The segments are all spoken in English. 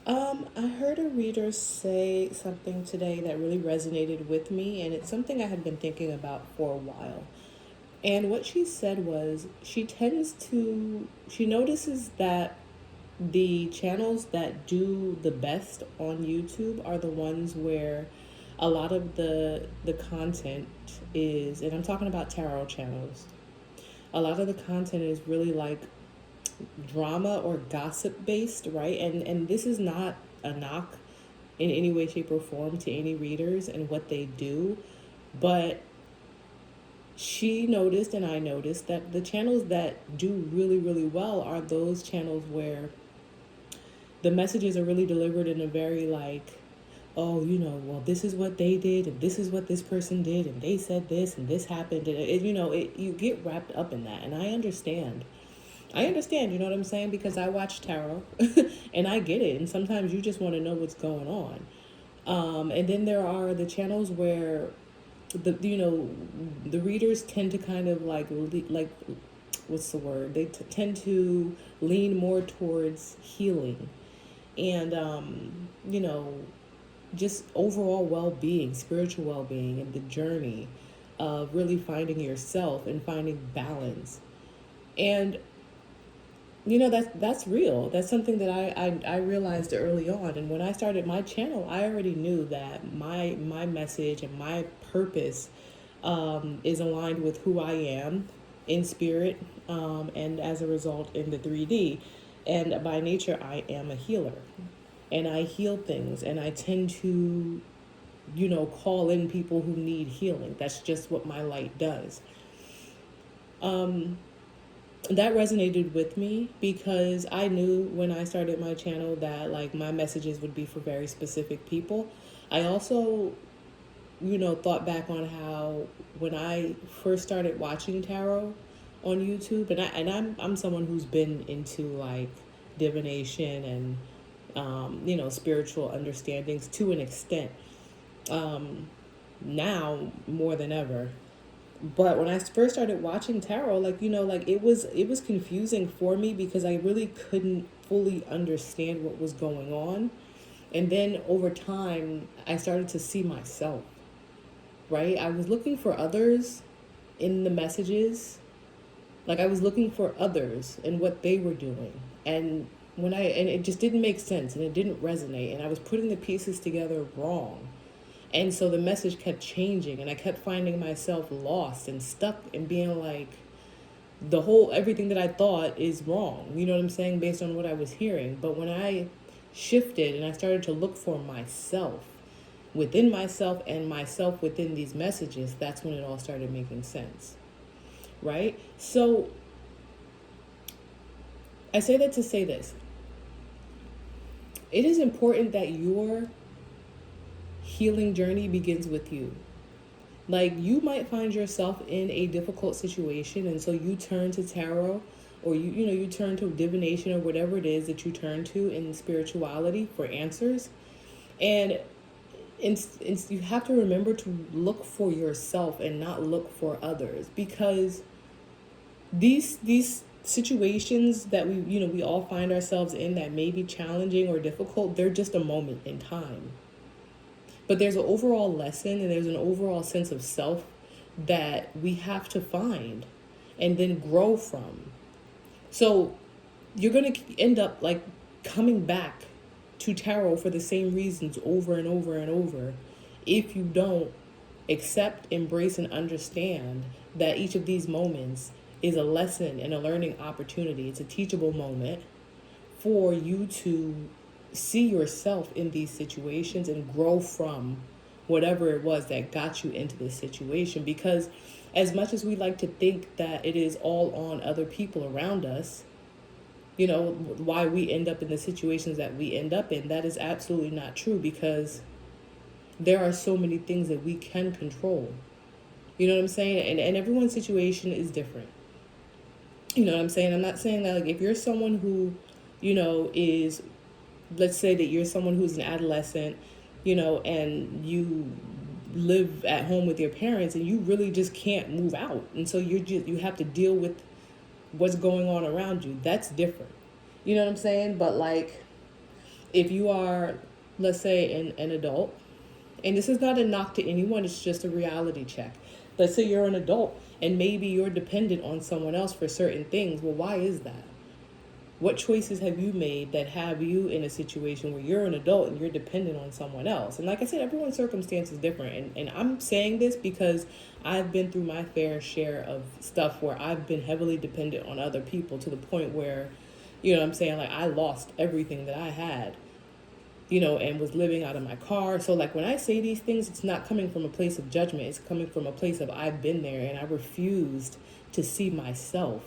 I heard a reader say something today that really resonated with me, and it's something I had been thinking about for a while. And what she said was she notices that the channels that do the best on YouTube are the ones where a lot of the content is, and I'm talking about tarot channels. A lot of the content is really like drama or gossip based, right? And this is not a knock in any way, shape, or form to any readers and what they do, but she noticed and I noticed that the channels that do really, really well are those channels where the messages are really delivered in a very like, oh, well, this is what they did and this is what this person did and they said this and this happened, and you get wrapped up in that, and I understand, you know what I'm saying? Because I watch tarot and I get it. And sometimes you just want to know what's going on. And then there are the channels where the readers tend to kind of like what's the word? They tend to lean more towards healing and just overall well-being, spiritual well-being, and the journey of really finding yourself and finding balance. And that's real. That's something that I realized early on. And when I started my channel, I already knew that my message and my purpose is aligned with who I am in spirit, and as a result in the 3D. And by nature, I am a healer, and I heal things, and I tend to call in people who need healing. That's just what my light does. That resonated with me because I knew when I started my channel that like my messages would be for very specific people. I also, thought back on how when I first started watching tarot on YouTube, and I'm someone who's been into like divination and spiritual understandings to an extent. Now more than ever, but when I first started watching tarot, like it was confusing for me because I really couldn't fully understand what was going on. And then over time, I started to see myself, right? I was looking for others in the messages. Like I was looking for others and what they were doing. And it just didn't make sense and it didn't resonate, and I was putting the pieces together wrong. And so the message kept changing, and I kept finding myself lost and stuck and being like, everything that I thought is wrong. You know what I'm saying? Based on what I was hearing. But when I shifted and I started to look for myself within myself and myself within these messages, that's when it all started making sense. Right? So I say that to say this. It is important that your healing journey begins with you. Like you might find yourself in a difficult situation, and so you turn to tarot, or you turn to divination or whatever it is that you turn to in spirituality for answers. And you have to remember to look for yourself and not look for others, because these situations that we all find ourselves in that may be challenging or difficult, they're just a moment in time. But there's an overall lesson and there's an overall sense of self that we have to find and then grow from. So you're going to end up like coming back to tarot for the same reasons over and over and over if you don't accept, embrace, and understand that each of these moments is a lesson and a learning opportunity. It's a teachable moment for you to see yourself in these situations and grow from whatever it was that got you into this situation. Because as much as we like to think that it is all on other people around us, why we end up in the situations that we end up in, that is absolutely not true, because there are so many things that we can control. You know what I'm saying? And everyone's situation is different. You know what I'm saying? I'm not saying that like if you're someone who, is, let's say that you're someone who's an adolescent, and you live at home with your parents and you really just can't move out. And so you have to deal with what's going on around you. That's different. You know what I'm saying? But like, if you are, let's say, an adult, and this is not a knock to anyone, it's just a reality check. Let's say you're an adult and maybe you're dependent on someone else for certain things. Well, why is that? What choices have you made that have you in a situation where you're an adult and you're dependent on someone else? And like I said, everyone's circumstance is different. And I'm saying this because I've been through my fair share of stuff where I've been heavily dependent on other people to the point where, you know what I'm saying, like I lost everything that I had, you know, and was living out of my car. So like when I say these things, it's not coming from a place of judgment. It's coming from a place of I've been there and I refused to see myself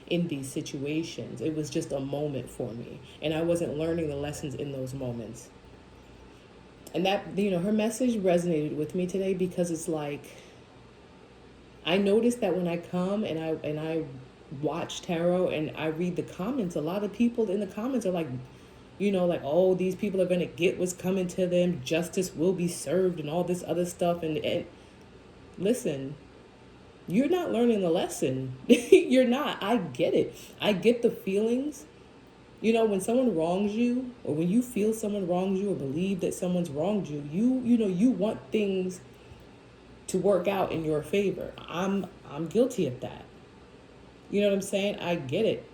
in these situations. It was just a moment for me, and I wasn't learning the lessons in those moments. And that, you know, her message resonated with me today because it's like I noticed that when I come and I watch tarot and I read the comments, a lot of people in the comments are like, you know, like, oh, these people are going to get what's coming to them, justice will be served, and all this other stuff. And listen, you're not learning the lesson. You're not. I get it. I get the feelings. You know, when someone wrongs you, or when you feel someone wrongs you, or believe that someone's wronged you, you know, you want things to work out in your favor. I'm guilty of that. You know what I'm saying? I get it.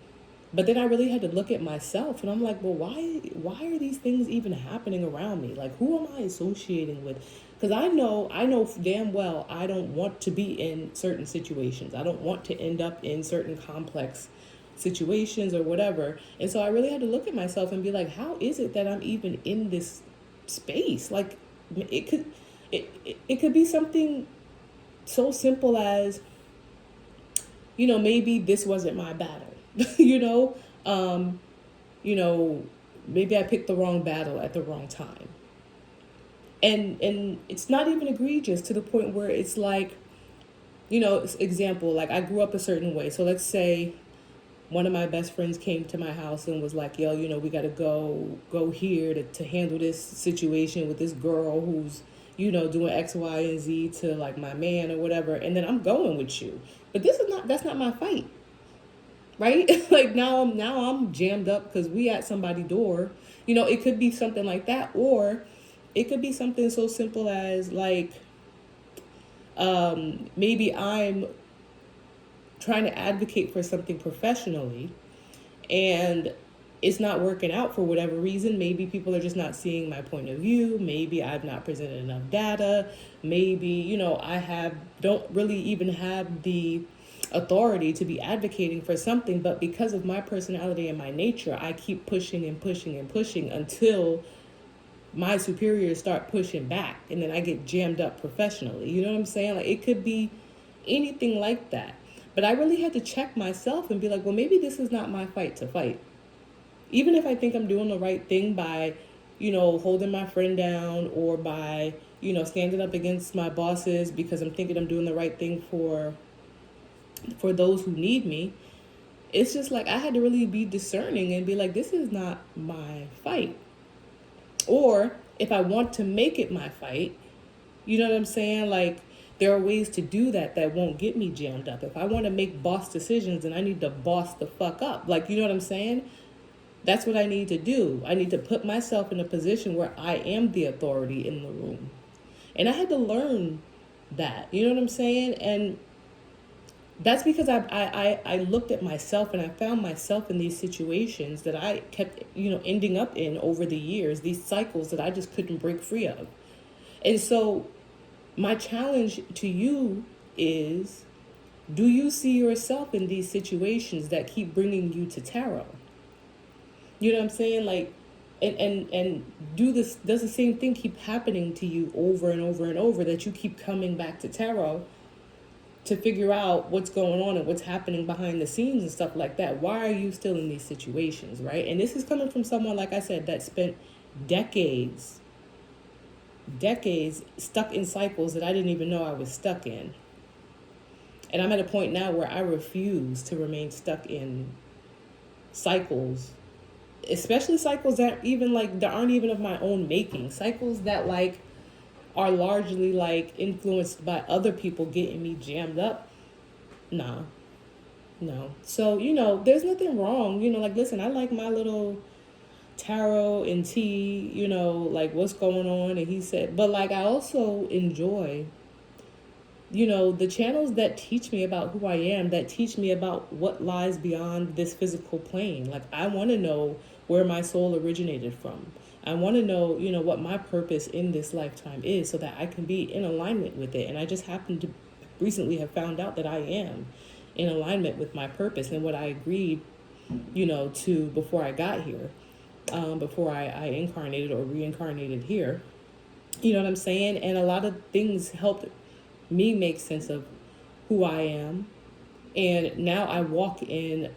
But then I really had to look at myself, and I'm like, well, why are these things even happening around me? Like, who am I associating with? Because I know damn well I don't want to be in certain situations. I don't want to end up in certain complex situations or whatever. And so I really had to look at myself and be like, how is it that I'm even in this space? Like, it could be something so simple as, you know, maybe this wasn't my battle. you know, um, you know, maybe I picked the wrong battle at the wrong time. And it's not even egregious to the point where it's like, you know, example, like I grew up a certain way. So let's say one of my best friends came to my house and was like, yo, you know, we got to go here to handle this situation with this girl who's, you know, doing X, Y, and Z to like my man or whatever. And then I'm going with you. But that's not my fight. Right? Like now I'm jammed up because we at somebody's door. You know, it could be something like that, or it could be something so simple as like maybe I'm trying to advocate for something professionally and it's not working out for whatever reason. Maybe people are just not seeing my point of view. Maybe I've not presented enough data. Maybe, you know, don't really even have the authority to be advocating for something, but because of my personality and my nature, I keep pushing and pushing and pushing until my superiors start pushing back, and then I get jammed up professionally. You know what I'm saying? Like, it could be anything like that. But I really had to check myself and be like, well, maybe this is not my fight to fight. Even if I think I'm doing the right thing by, you know, holding my friend down, or by, you know, standing up against my bosses because I'm thinking I'm doing the right thing for those who need me, it's just like I had to really be discerning and be like, this is not my fight. Or if I want to make it my fight, you know what I'm saying? Like, there are ways to do that won't get me jammed up. If I want to make boss decisions, then I need to boss the fuck up. Like, you know what I'm saying? That's what I need to do. I need to put myself in a position where I am the authority in the room. And I had to learn that. You know what I'm saying? And that's because I looked at myself and I found myself in these situations that I kept, you know, ending up in over the years, these cycles that I just couldn't break free of. And so my challenge to you is, do you see yourself in these situations that keep bringing you to tarot? You know what I'm saying? Like, and does the same thing keep happening to you over and over and over, that you keep coming back to tarot to figure out what's going on and what's happening behind the scenes and stuff like that? Why are you still in these situations, right? And this is coming from someone, like I said, that spent decades stuck in cycles that I didn't even know I was stuck in. And I'm at a point now where I refuse to remain stuck in cycles, especially cycles that aren't even of my own making, cycles that like are largely like influenced by other people getting me jammed up. No. So, you know, there's nothing wrong. You know, like, listen, I like my little tarot and tea, you know, like what's going on. And he said, but like I also enjoy, you know, the channels that teach me about who I am, that teach me about what lies beyond this physical plane. Like I want to know where my soul originated from. I want to know, you know, what my purpose in this lifetime is so that I can be in alignment with it. And I just happen to recently have found out that I am in alignment with my purpose and what I agreed, you know, to before I got here, before I incarnated or reincarnated here. You know what I'm saying? And a lot of things helped me make sense of who I am. And now I walk in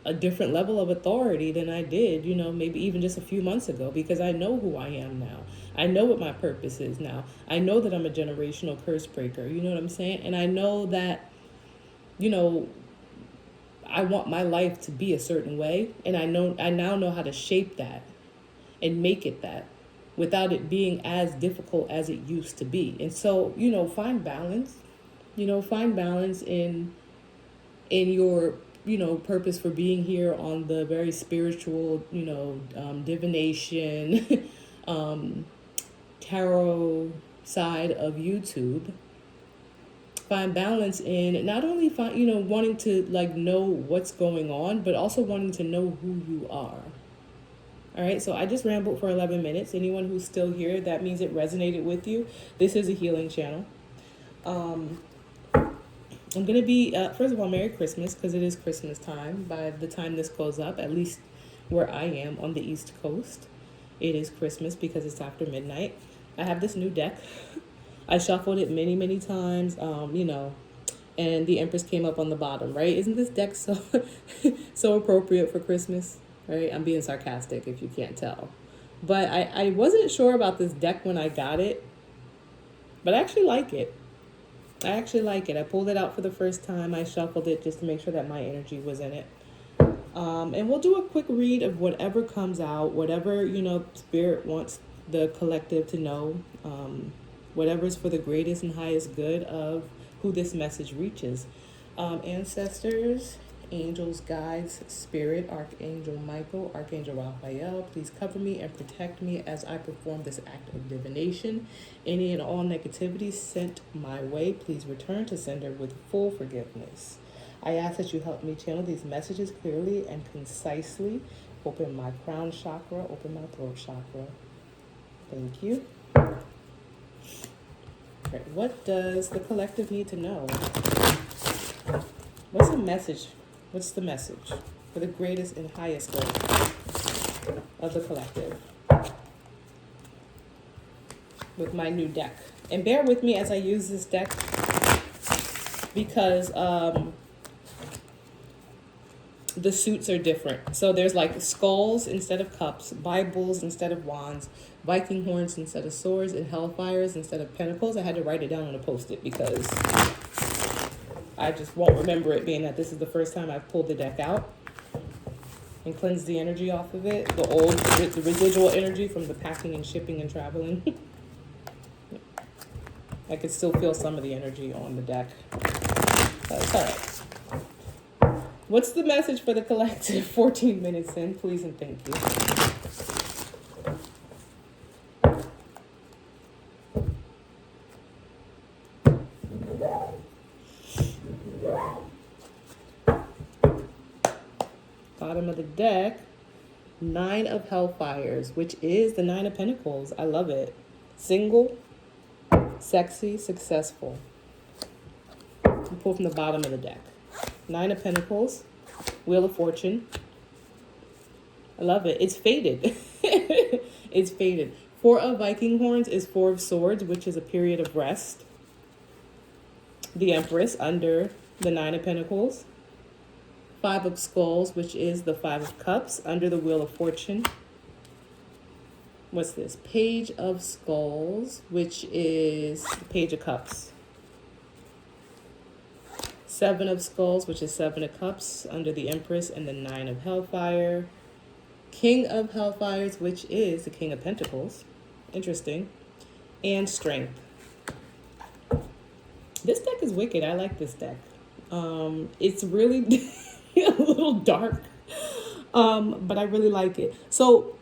a different level of authority than I did, you know, maybe even just a few months ago, because I know who I am now. I know what my purpose is now. I know that I'm a generational curse breaker, you know what I'm saying? And I know that, you know, I want my life to be a certain way, and I now know how to shape that and make it that without it being as difficult as it used to be. And so, you know, find balance. You know, find balance in your, you know, purpose for being here on the very spiritual, you know, divination, tarot side of YouTube. Find balance in not only you know, wanting to like know what's going on, but also wanting to know who you are. All right, so I just rambled for 11 minutes. Anyone who's still here, that means it resonated with you. This is a healing channel. I'm going to be, first of all, Merry Christmas, because it is Christmas time. By the time this goes up, at least where I am on the East Coast, it is Christmas because it's after midnight. I have this new deck. I shuffled it many, many times, you know, and the Empress came up on the bottom, right? Isn't this deck so so appropriate for Christmas, right? I'm being sarcastic if you can't tell. But I wasn't sure about this deck when I got it, but I actually like it. I pulled it out for the first time. I shuffled it just to make sure that my energy was in it. And we'll do a quick read of whatever comes out, whatever, you know, Spirit wants the collective to know, whatever's for the greatest and highest good of who this message reaches. Ancestors, angels, guides, Spirit, Archangel Michael, Archangel Raphael, please cover me and protect me as I perform this act of divination. Any and all negativity sent my way, please return to sender with full forgiveness. I ask that you help me channel these messages clearly and concisely. Open my crown chakra, open my throat chakra. Thank you. Right, what does the collective need to know? What's the message? What's the message for the greatest and highest good of the collective with my new deck? And bear with me as I use this deck because the suits are different. So there's like skulls instead of cups, Bibles instead of wands, Viking horns instead of swords, and hellfires instead of pentacles. I had to write it down on a post-it because I just won't remember it, being that this is the first time I've pulled the deck out and cleansed the energy off of it, the residual energy from the packing and shipping and traveling. I could still feel some of the energy on the deck. It's all right. What's the message for the collective? 14 minutes in, please and thank you. Bottom of the deck, 9 of Hellfires, which is the 9 of Pentacles. I love it. Single, sexy, successful. You pull from the bottom of the deck. 9 of Pentacles, Wheel of Fortune. I love it. It's faded. It's faded. 4 of Viking horns is 4 of Swords, which is a period of rest. The Empress under the 9 of Pentacles. 5 of Skulls, which is the 5 of Cups under the Wheel of Fortune. What's this? Page of Skulls, which is the Page of Cups. 7 of Skulls, which is 7 of Cups under the Empress and the 9 of Hellfire. King of Hellfires, which is the King of Pentacles. Interesting. And Strength. This deck is wicked. I like this deck. It's really a little dark. But I really like it. So,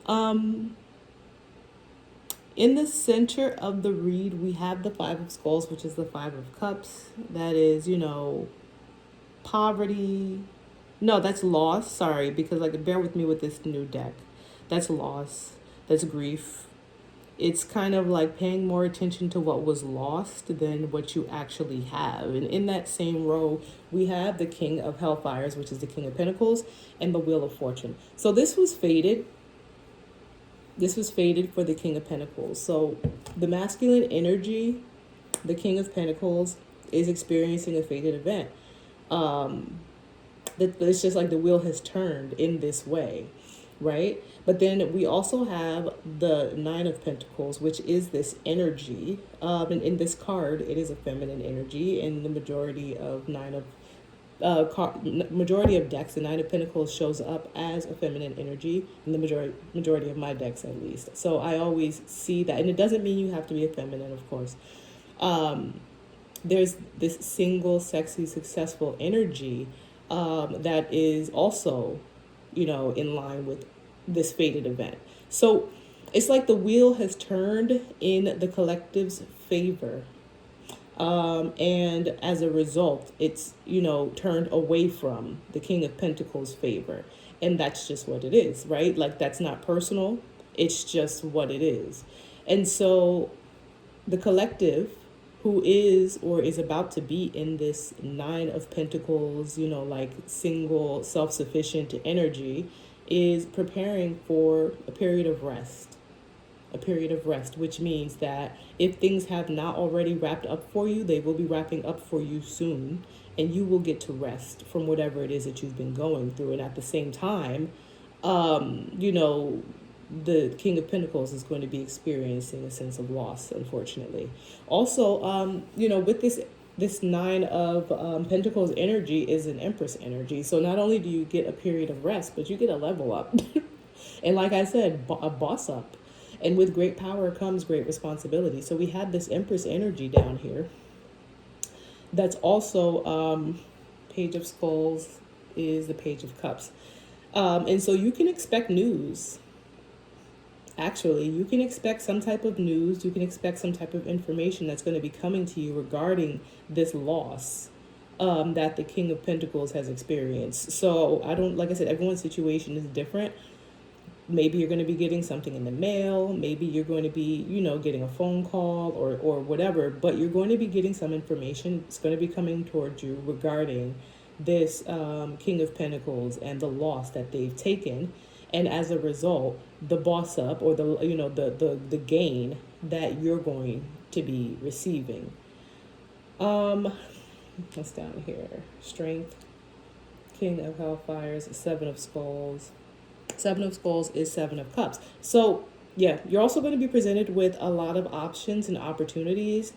in the center of the reed, we have the Five of Skulls, which is the Five of Cups. That is, poverty. No, that's loss. Sorry, because like bear with me with this new deck. That's loss. That's grief. It's kind of like paying more attention to what was lost than what you actually have. And in that same row, we have the King of Hellfires, which is the King of Pentacles, and the Wheel of Fortune. So this was fated. This was fated for the King of Pentacles. So the masculine energy, the King of Pentacles, is experiencing a fated event. It's just like the wheel has turned in this way, right? But then we also have the Nine of Pentacles, which is this energy. And in this card, it is a feminine energy, and the majority of majority of decks, the Nine of Pentacles shows up as a feminine energy in the majority of my decks, at least. So I always see that, and it doesn't mean you have to be a feminine, of course. There's this single, sexy, successful energy that is also, in line with this fated event. So it's like the wheel has turned in the collective's favor. And as a result, it's, turned away from the King of Pentacles' favor. And that's just what it is, right? Like, that's not personal. It's just what it is. And so the collective, who is or is about to be in this Nine of Pentacles, like single, self-sufficient energy, is preparing for a period of rest. A period of rest, which means that if things have not already wrapped up for you, they will be wrapping up for you soon, and you will get to rest from whatever it is that you've been going through. And at the same time, the King of Pentacles is going to be experiencing a sense of loss, unfortunately. Also, with this Nine of Pentacles energy is an Empress energy. So not only do you get a period of rest, but you get a level up. And like I said, a boss up. And with great power comes great responsibility. So we have this Empress energy down here. That's also Page of Skulls is the Page of Cups. And so you can expect news. Actually, you can expect some type of news. You can expect some type of information that's going to be coming to you regarding this loss that the King of Pentacles has experienced. So like I said, everyone's situation is different. Maybe you're going to be getting something in the mail. Maybe you're going to be, getting a phone call or whatever. But you're going to be getting some information. It's going to be coming towards you regarding this King of Pentacles and the loss that they've taken. And as a result, the boss up or the gain that you're going to be receiving. What's down here? Strength, King of Hellfires, Seven of Skulls. Seven of Skulls is Seven of Cups. So, yeah, you're also going to be presented with a lot of options and opportunities,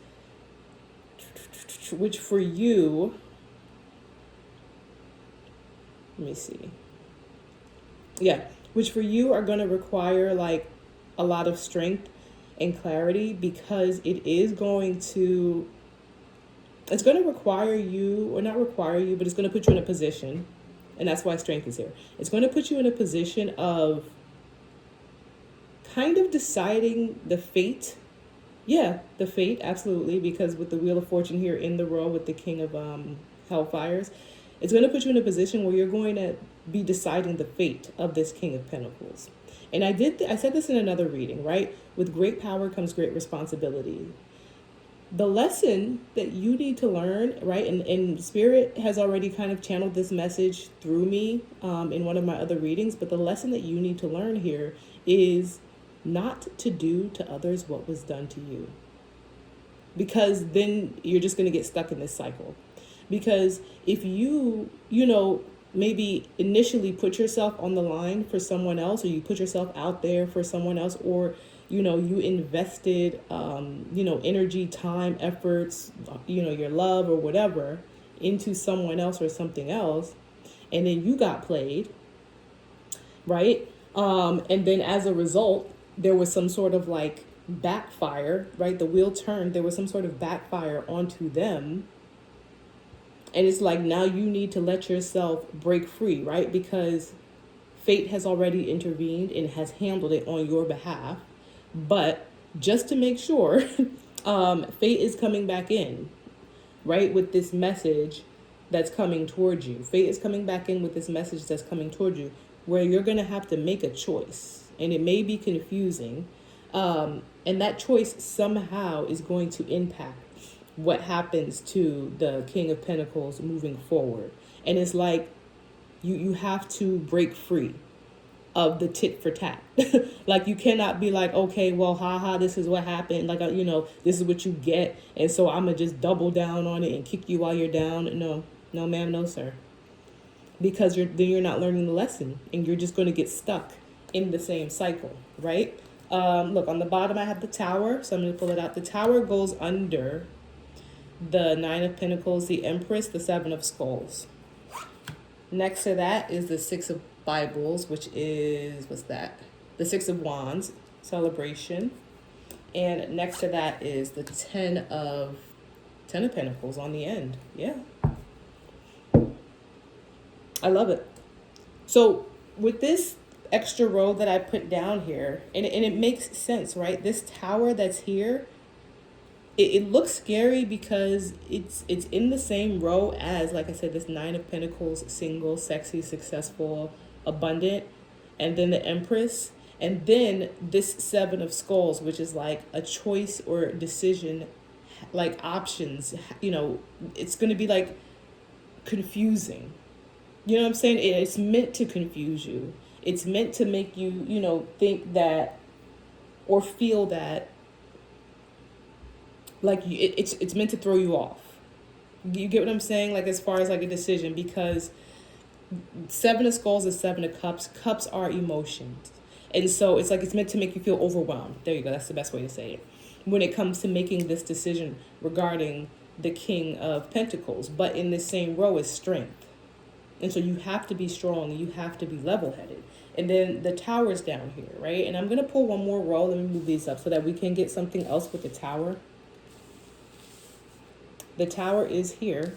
which for you, let me see. Yeah, which for you are going to require like a lot of strength and clarity, because it's going to require you, or not require you, but it's going to put you in a position. And that's why strength is here. It's going to put you in a position of kind of deciding the fate. Yeah, the fate, absolutely. Because with the Wheel of Fortune here in the row with the King of Hellfires, it's going to put you in a position where you're going to be deciding the fate of this King of Pentacles. And I said this in another reading, right? With great power comes great responsibility. The lesson that you need to learn, right, and Spirit has already kind of channeled this message through me in one of my other readings, but the lesson that you need to learn here is not to do to others what was done to you. Because then you're just going to get stuck in this cycle. Because if you, maybe initially put yourself on the line for someone else, or you put yourself out there for someone else, or you invested, energy, time, efforts, your love or whatever into someone else or something else, and then you got played, right? And then as a result, there was some sort of like backfire, right? The wheel turned, there was some sort of backfire onto them. And it's like, now you need to let yourself break free, right? Because Fate has already intervened and has handled it on your behalf. But just to make sure, fate is coming back in, right, with this message that's coming towards you. Fate is coming back in with this message that's coming towards you, where you're going to have to make a choice. And it may be confusing. And that choice somehow is going to impact what happens to the King of Pentacles moving forward. And it's like you have to break free of the tit for tat. Like, you cannot be like, okay, well, haha, this is what happened. Like, this is what you get. And so I'm going to just double down on it and kick you while you're down. No, ma'am, no, sir. Because then you're not learning the lesson, and you're just going to get stuck in the same cycle, right? Look, on the bottom, I have the Tower. So I'm going to pull it out. The Tower goes under the Nine of Pentacles, the Empress, the Seven of Skulls. Next to that is the Six of Bibles, which is, what's that? The Six of Wands, Celebration. And next to that is the Ten of Pentacles on the end. Yeah. I love it. So with this extra row that I put down here, and it makes sense, right? This Tower that's here, it looks scary because it's in the same row as, like I said, this Nine of Pentacles, single, sexy, successful, abundant, and then the Empress, and then this Seven of Skulls, which is like a choice or decision, like options. It's going to be like confusing. You know what I'm saying? It's meant to confuse you. It's meant to make you, think that or feel that, like, it's meant to throw you off. You get what I'm saying? Like, as far as like a decision, because Seven of Skulls is Seven of Cups. Cups are emotions. And so it's like it's meant to make you feel overwhelmed. There you go. That's the best way to say it. When it comes to making this decision regarding the King of Pentacles. But in the same row is strength. And so you have to be strong and you have to be level-headed. And then the Tower's down here, right? And I'm going to pull one more row. Let me move these up so that we can get something else with the Tower. The Tower is here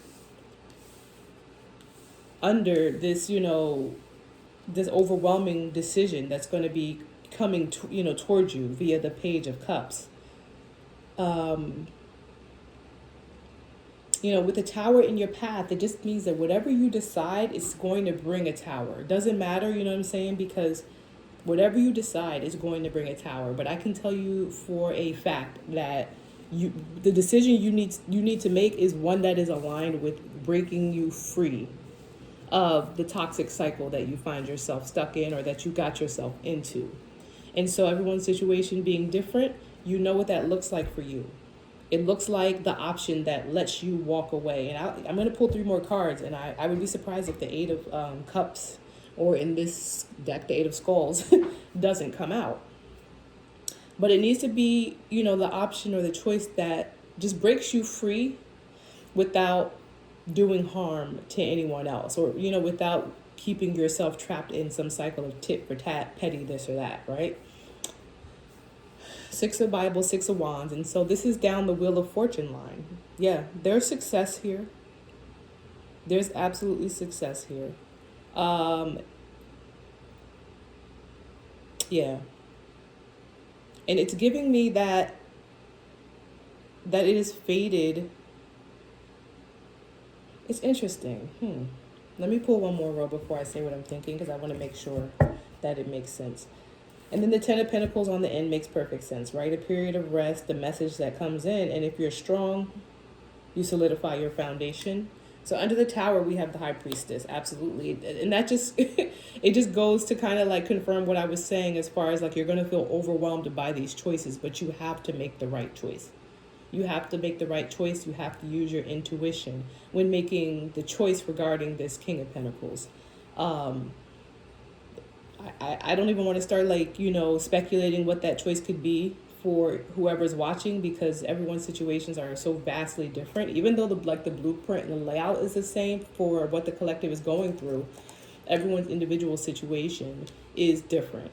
under this, this overwhelming decision that's going to be coming, towards you via the Page of Cups. With the Tower in your path, it just means that whatever you decide, it's going to bring a Tower. It doesn't matter, you know what I'm saying? Because whatever you decide is going to bring a Tower. But I can tell you for a fact that the decision you need to make is one that is aligned with breaking you free of the toxic cycle that you find yourself stuck in or that you got yourself into. And so everyone's situation being different, you know what that looks like for you. It looks like the option that lets you walk away. And I'm going to pull 3 more cards, and I would be surprised if the Eight of Cups, or in this deck, the Eight of Skulls, doesn't come out. But it needs to be, the option or the choice that just breaks you free without doing harm to anyone else, or, without keeping yourself trapped in some cycle of tit for tat, petty this or that, right? Six of Bibles, Six of Wands. And so this is down the Wheel of Fortune line. Yeah, there's success here. There's absolutely success here. Yeah. And it's giving me that it is fated. It's interesting. Let me pull one more row before I say what I'm thinking, because I want to make sure that it makes sense. And then the Ten of Pentacles on the end makes perfect sense, right? A period of rest, the message that comes in. And if you're strong, you solidify your foundation. So under the Tower, we have the High Priestess. Absolutely. And that just, it just goes to kind of like confirm what I was saying, as far as like you're going to feel overwhelmed by these choices, but you have to make the right choice. You have to make the right choice. You have to use your intuition when making the choice regarding this King of Pentacles. I don't even want to start speculating what that choice could be for whoever's watching, because everyone's situations are so vastly different. Even though the blueprint and the layout is the same for what the collective is going through, everyone's individual situation is different.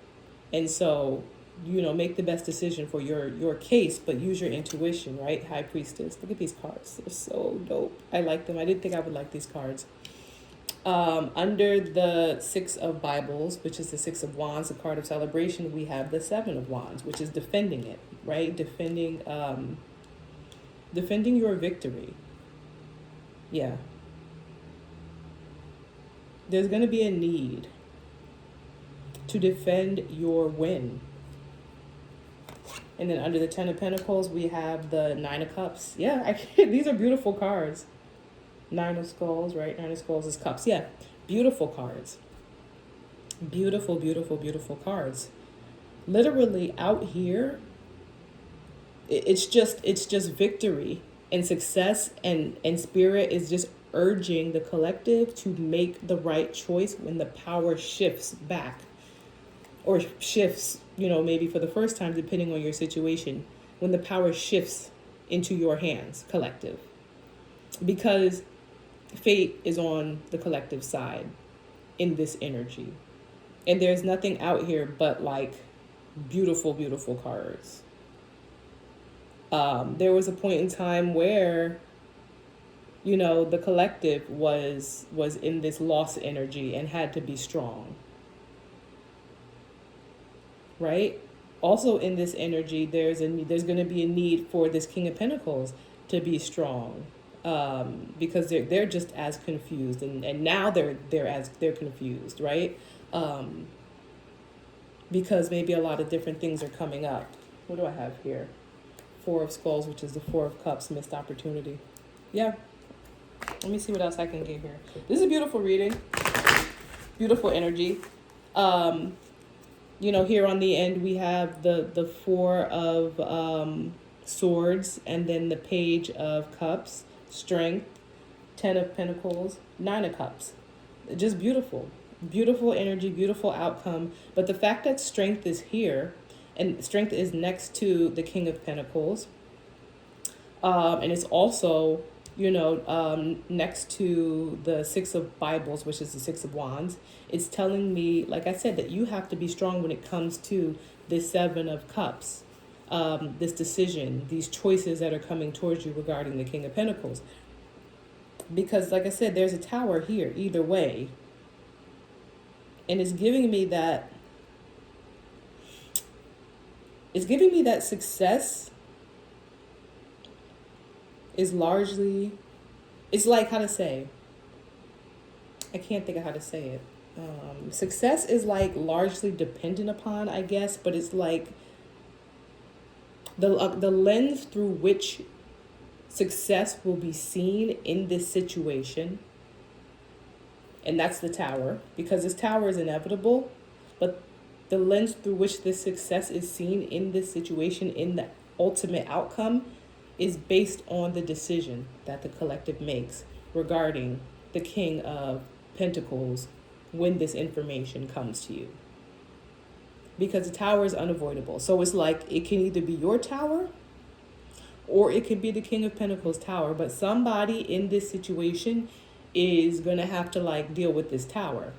And so, make the best decision for your case, but use your intuition, right? High Priestess. Look at these cards. They're so dope. I like them. I didn't think I would like these cards. Under the Six of Bibles, which is the Six of Wands, the card of celebration, we have the Seven of Wands, which is defending it, right? Defending your victory. Yeah. There's going to be a need to defend your win. And then under the Ten of Pentacles, we have the Nine of Cups. Yeah, these are beautiful cards. Nine of Skulls, right? Nine of Skulls is cups. Yeah, beautiful cards. Beautiful, beautiful, beautiful cards. Literally out here, it's just victory and success, and spirit is just urging the collective to make the right choice when the power shifts back, or shifts, maybe for the first time, depending on your situation, when the power shifts into your hands, collective. Because fate is on the collective side in this energy. And there's nothing out here but like beautiful, beautiful cards. There was a point in time where, the collective was in this lost energy and had to be strong. Right? Also in this energy, there's going to be a need for this King of Pentacles to be strong. Because they're just as confused, and now they're confused, right? Because maybe a lot of different things are coming up. What do I have here? Four of Skulls, which is the Four of Cups, missed opportunity. Yeah. Let me see what else I can get here. This is a beautiful reading. Beautiful energy. Here on the end we have the Four of Swords, and then the Page of Cups. Strength, Ten of Pentacles, Nine of Cups. Just beautiful. Beautiful energy, beautiful outcome. But the fact that strength is here, and strength is next to the King of Pentacles, and it's also, next to the Six of Bibles, which is the Six of Wands, it's telling me, like I said, that you have to be strong when it comes to this Seven of Cups. This decision, these choices that are coming towards you regarding the King of Pentacles. Because, like I said, there's a Tower here either way. And it's giving me that success is largely, it's like, how to say, I can't think of how to say it. Success is like largely dependent upon, I guess, but it's like the lens through which success will be seen in this situation. And that's the Tower, because this Tower is inevitable, but the lens through which this success is seen in this situation, in the ultimate outcome, is based on the decision that the collective makes regarding the King of Pentacles when this information comes to you. Because the Tower is unavoidable. So it's like, it can either be your Tower or it could be the King of Pentacles Tower. But somebody in this situation is going to have to like deal with this Tower.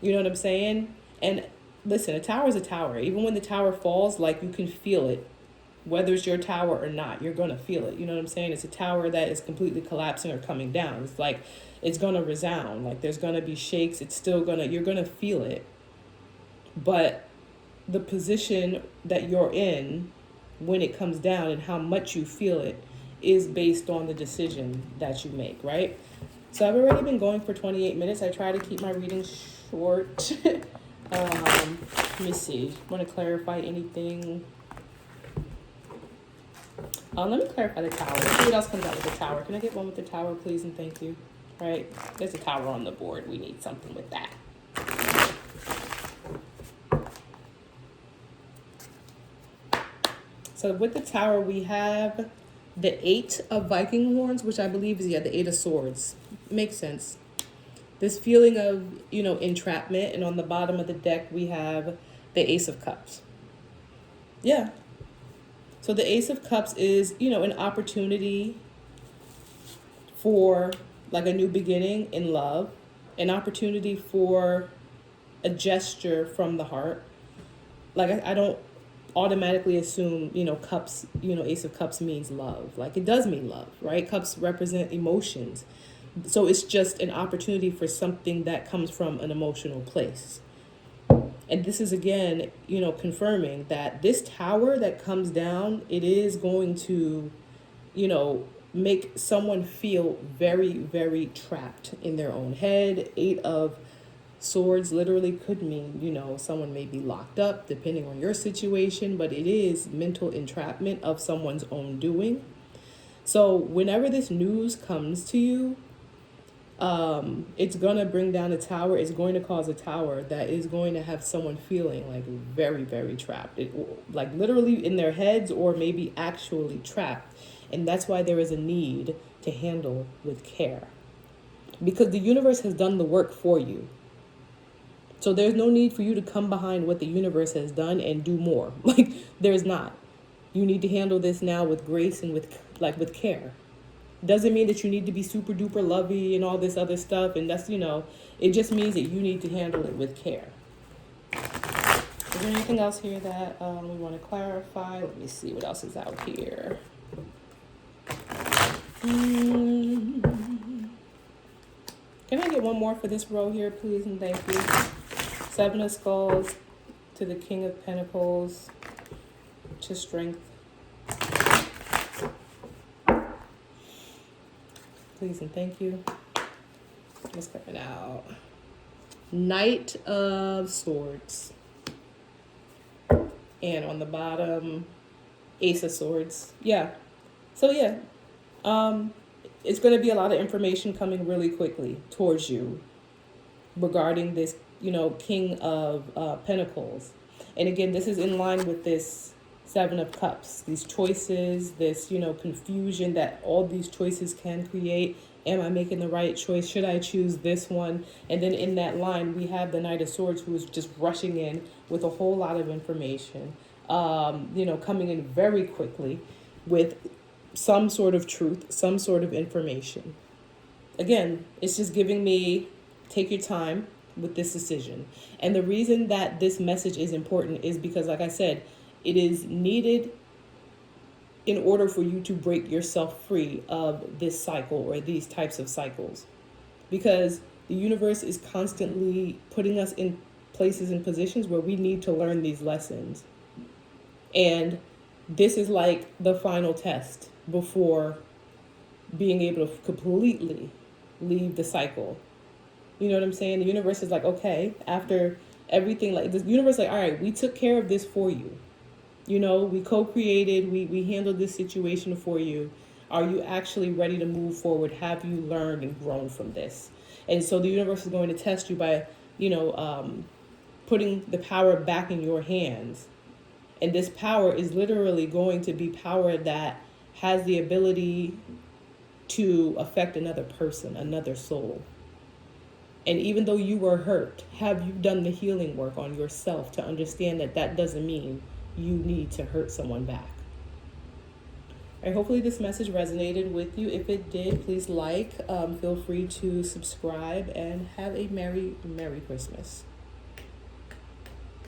You know what I'm saying? And listen, a tower is a tower. Even when the tower falls, like, you can feel it. Whether it's your tower or not, you're going to feel it. You know what I'm saying? It's a tower that is completely collapsing or coming down. It's like, it's going to resound. Like, there's going to be shakes. It's still going to, you're going to feel it. But the position that you're in when it comes down and how much you feel it is based on the decision that you make, right? So I've already been going for 28 minutes. I try to keep my readings short. Let me see. Want to clarify anything? Let me clarify the Tower. Let's see what else comes out with the Tower. Can I get one with the Tower, please, and thank you? Right? There's a Tower on the board. We need something with that. So with the Tower, we have the Eight of Viking Horns, which I believe is, the Eight of Swords. Makes sense. This feeling of, entrapment. And on the bottom of the deck, we have the Ace of Cups. Yeah. So the Ace of Cups is, an opportunity for like a new beginning in love, an opportunity for a gesture from the heart. Like, I don't automatically assume, cups, Ace of Cups means love. Like, it does mean love, right? Cups represent emotions. So it's just an opportunity for something that comes from an emotional place. And this is again, confirming that this tower that comes down, it is going to, make someone feel very, very trapped in their own head. 8 of Swords literally could mean, someone may be locked up depending on your situation, but it is mental entrapment of someone's own doing. So whenever this news comes to you, it's going to bring down a tower. It's going to cause a tower that is going to have someone feeling like very, very trapped, like literally in their heads or maybe actually trapped. And that's why there is a need to handle with care, because the universe has done the work for you. So there's no need for you to come behind what the universe has done and do more. Like, there's not. You need to handle this now with grace and with care. Doesn't mean that you need to be super duper lovey and all this other stuff. And that's, it just means that you need to handle it with care. Is there anything else here that we want to clarify? Let me see what else is out here. Can I get one more for this row here, please? And thank you. 7 of Skulls to the King of Pentacles to Strength. Please and thank you. Let's cut it out. Knight of Swords. And on the bottom, Ace of Swords. Yeah. So yeah. It's going to be a lot of information coming really quickly towards you regarding this, King of Pentacles. And again, this is in line with this 7 of Cups, these choices, this, confusion that all these choices can create. Am I making the right choice? Should I choose this one? And then in that line, we have the Knight of Swords, who is just rushing in with a whole lot of information, coming in very quickly with some sort of truth, some sort of information. Again, it's just giving me, take your time with this decision. And the reason that this message is important is because, like I said, it is needed in order for you to break yourself free of this cycle or these types of cycles. Because the universe is constantly putting us in places and positions where we need to learn these lessons. And this is like the final test before being able to completely leave the cycle. You know what I'm saying? The universe is like, okay, after everything, like the universe is like, all right, we took care of this for you. We co-created, we handled this situation for you. Are you actually ready to move forward? Have you learned and grown from this? And so the universe is going to test you by, putting the power back in your hands. And this power is literally going to be power that has the ability to affect another person, another soul. And even though you were hurt, have you done the healing work on yourself to understand that that doesn't mean you need to hurt someone back? All right, hopefully this message resonated with you. If it did, please feel free to subscribe, and have a Merry Christmas.